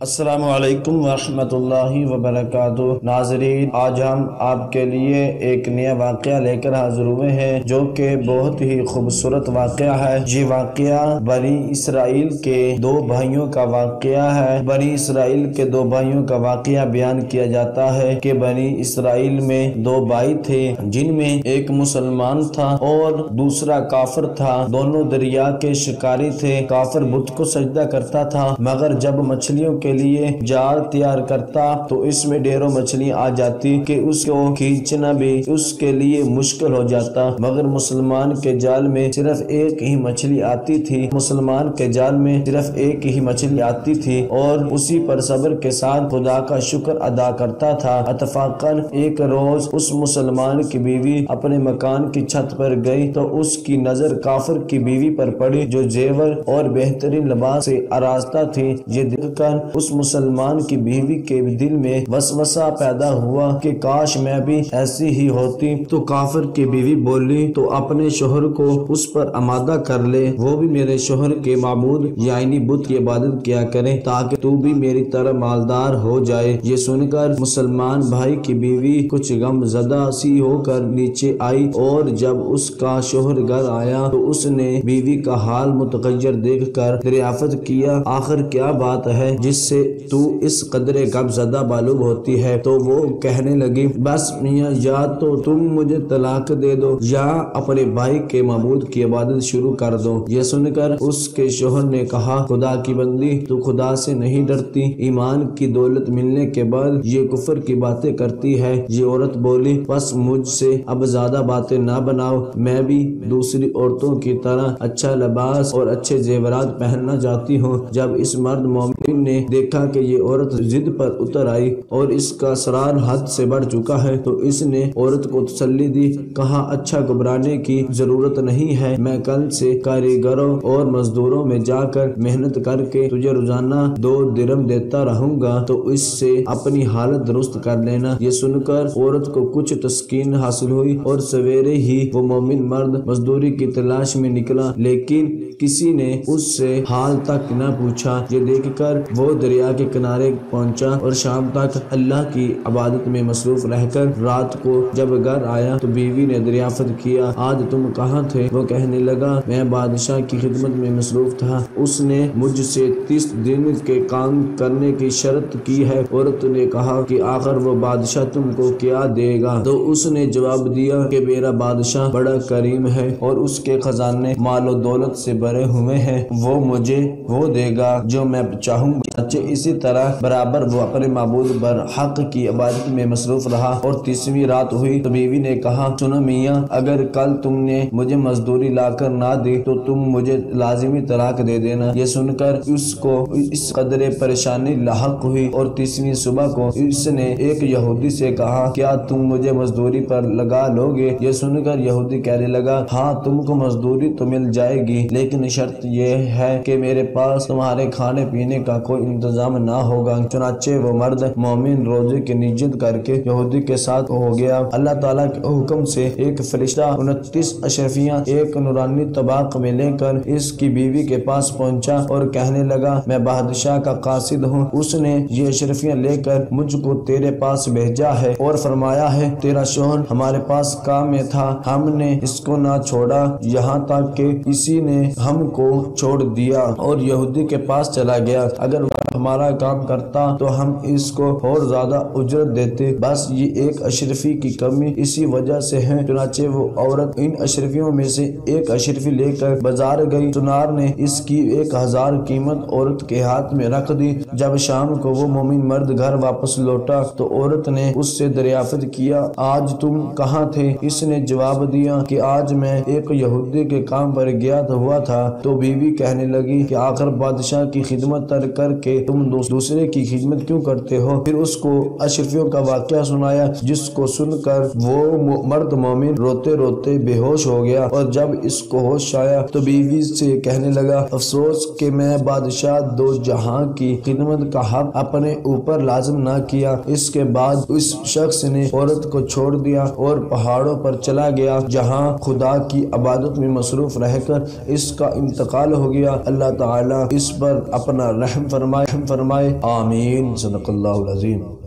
السلام علیکم ورحمۃ اللہ وبرکاتہ۔ ناظرین، آج ہم آپ کے لیے ایک نیا واقعہ لے کر حاضر ہوئے ہیں جو کہ بہت ہی خوبصورت واقعہ ہے۔ یہ واقعہ بنی اسرائیل کے دو بھائیوں کا واقعہ ہے۔ بنی اسرائیل کے دو بھائیوں کا واقعہ بیان کیا جاتا ہے کہ بنی اسرائیل میں دو بھائی تھے جن میں ایک مسلمان تھا اور دوسرا کافر تھا۔ دونوں دریا کے شکاری تھے۔ کافر بت کو سجدہ کرتا تھا، مگر جب مچھلیوں کے لیے جال تیار کرتا تو اس میں ڈھیروں مچھلیاں آ جاتی کہ اس کو کھینچنا بھی اس کے لیے مشکل ہو جاتا، مگر مسلمان کے جال میں صرف ایک ہی مچھلی آتی تھی۔ مسلمان کے جال میں صرف ایک ہی مچھلی آتی تھی اور اسی پر صبر کے ساتھ خدا کا شکر ادا کرتا تھا۔ اتفاقاً ایک روز اس مسلمان کی بیوی اپنے مکان کی چھت پر گئی تو اس کی نظر کافر کی بیوی پر پڑی جو زیور اور بہترین لباس سے آراستہ تھی۔ یہ دیکھ کر اس مسلمان کی بیوی کے دل میں وسوسہ پیدا ہوا کہ کاش میں بھی ایسی ہی ہوتی۔ تو کافر کی بیوی بولی تو اپنے شوہر کو اس پر آمادہ کر لے، وہ بھی میرے شوہر کے معبود یعنی بت کی عبادت کیا کرے تاکہ تو بھی میری طرح مالدار ہو جائے۔ یہ سن کر مسلمان بھائی کی بیوی کچھ غم زدہ سی ہو کر نیچے آئی اور جب اس کا شوہر گھر آیا تو اس نے بیوی کا حال متغیر دیکھ کر دریافت کیا، آخر کیا بات ہے جس سے تو اس قدر غم زدہ معلوم ہوتی ہے؟ تو وہ کہنے لگی، بس میاں، یا تو تم مجھے طلاق دے دو یا اپنے بھائی کے معبود کی عبادت شروع کر دو۔ یہ سن کر اس کے شوہر نے کہا، خدا کی بندی، تو خدا سے نہیں ڈرتی؟ ایمان کی دولت ملنے کے بعد یہ کفر کی باتیں کرتی ہے۔ یہ عورت بولی، بس مجھ سے اب زیادہ باتیں نہ بناؤ، میں بھی دوسری عورتوں کی طرح اچھا لباس اور اچھے زیورات پہننا چاہتی ہوں۔ جب اس مرد مومن نے دیکھا کہ یہ عورت ضد پر اتر آئی اور اس کا اسرار حد سے بڑھ چکا ہے تو اس نے عورت کو تسلی دی، کہا، اچھا گھبرانے کی ضرورت نہیں ہے، میں کل سے کاریگروں اور مزدوروں میں جا کر محنت کر کے تجھے روزانہ 2 درہم دیتا رہوں گا، تو اس سے اپنی حالت درست کر لینا۔ یہ سن کر عورت کو کچھ تسکین حاصل ہوئی اور سویرے ہی وہ مومن مرد مزدوری کی تلاش میں نکلا، لیکن کسی نے اس سے حال تک نہ پوچھا۔ یہ دیکھ کر وہ دریا کے کنارے پہنچا اور شام تک اللہ کی عبادت میں مصروف رہ کر رات کو جب گھر آیا تو بیوی نے دریافت کیا، آج تم کہاں تھے؟ وہ کہنے لگا، میں بادشاہ کی خدمت میں مصروف تھا، اس نے مجھ سے 30 دن کے کام کرنے کی شرط کی ہے۔ عورت نے کہا کہ آخر وہ بادشاہ تم کو کیا دے گا؟ تو اس نے جواب دیا کہ میرا بادشاہ بڑا کریم ہے اور اس کے خزانے مال و دولت سے بھرے ہوئے ہیں، وہ مجھے وہ دے گا جو میں چاہوں گا۔ اسی طرح برابر وہ اپنے معبود برحق کی عبادت میں مصروف رہا اور 30ویں رات ہوئی تو بیوی نے کہا، سنو میاں، اگر کل تم نے مجھے مزدوری لا کر نہ دی تو تم مجھے لازمی طلاق دے دینا۔ یہ سن کر اس کو اس قدر پریشانی لاحق ہوئی اور 30ویں صبح کو اس نے ایک یہودی سے کہا، کیا تم مجھے مزدوری پر لگا لو گے؟ یہ سن کر یہودی کہنے لگا، ہاں، تم کو مزدوری تو مل جائے گی، لیکن شرط یہ ہے کہ میرے پاس تمہارے کھانے پینے کا کوئی انتظام نہ ہوگا۔ چنانچہ وہ مرد مومن روزے کی نیت کر کے یہودی کے ساتھ ہو گیا۔ اللہ تعالیٰ کے حکم سے ایک فرشتہ 29 اشرفیاں ایک نورانی طباق میں لے کر اس کی بیوی کے پاس پہنچا اور کہنے لگا، میں بادشاہ کا قاصد ہوں، اس نے یہ اشرفیاں لے کر مجھ کو تیرے پاس بھیجا ہے اور فرمایا ہے تیرا شوہر ہمارے پاس کام میں تھا، ہم نے اس کو نہ چھوڑا یہاں تک کہ اسی نے ہم کو چھوڑ دیا اور یہودی کے پاس چلا گیا، اگر ہمارا کام کرتا تو ہم اس کو اور زیادہ اجرت دیتے، بس یہ ایک اشرفی کی کمی اسی وجہ سے ہے۔ چنانچہ وہ عورت ان اشرفیوں میں سے ایک اشرفی لے کر بازار گئی، سنار نے اس کی 1000 قیمت عورت کے ہاتھ میں رکھ دی۔ جب شام کو وہ مومن مرد گھر واپس لوٹا تو عورت نے اس سے دریافت کیا، آج تم کہاں تھے؟ اس نے جواب دیا کہ آج میں ایک یہودی کے کام پر گیا ہوا تھا۔ تو بیوی کہنے لگی کہ آخر بادشاہ کی خدمت ترک کر کے تم دوسرے کی خدمت کیوں کرتے ہو؟ پھر اس کو اشرفیوں کا واقعہ سنایا، جس کو سن کر وہ مرد مومن روتے روتے بے ہوش ہو گیا اور جب اس کو ہوش آیا تو بیوی سے کہنے لگا، افسوس کہ میں بادشاہ دو جہاں کی خدمت کا حق اپنے اوپر لازم نہ کیا۔ اس کے بعد اس شخص نے عورت کو چھوڑ دیا اور پہاڑوں پر چلا گیا جہاں خدا کی عبادت میں مصروف رہ کر اس کا انتقال ہو گیا۔ اللہ تعالیٰ اس پر اپنا رحم فرمائے۔ رحم فرمائے، آمین۔ صدق اللہ العظیم۔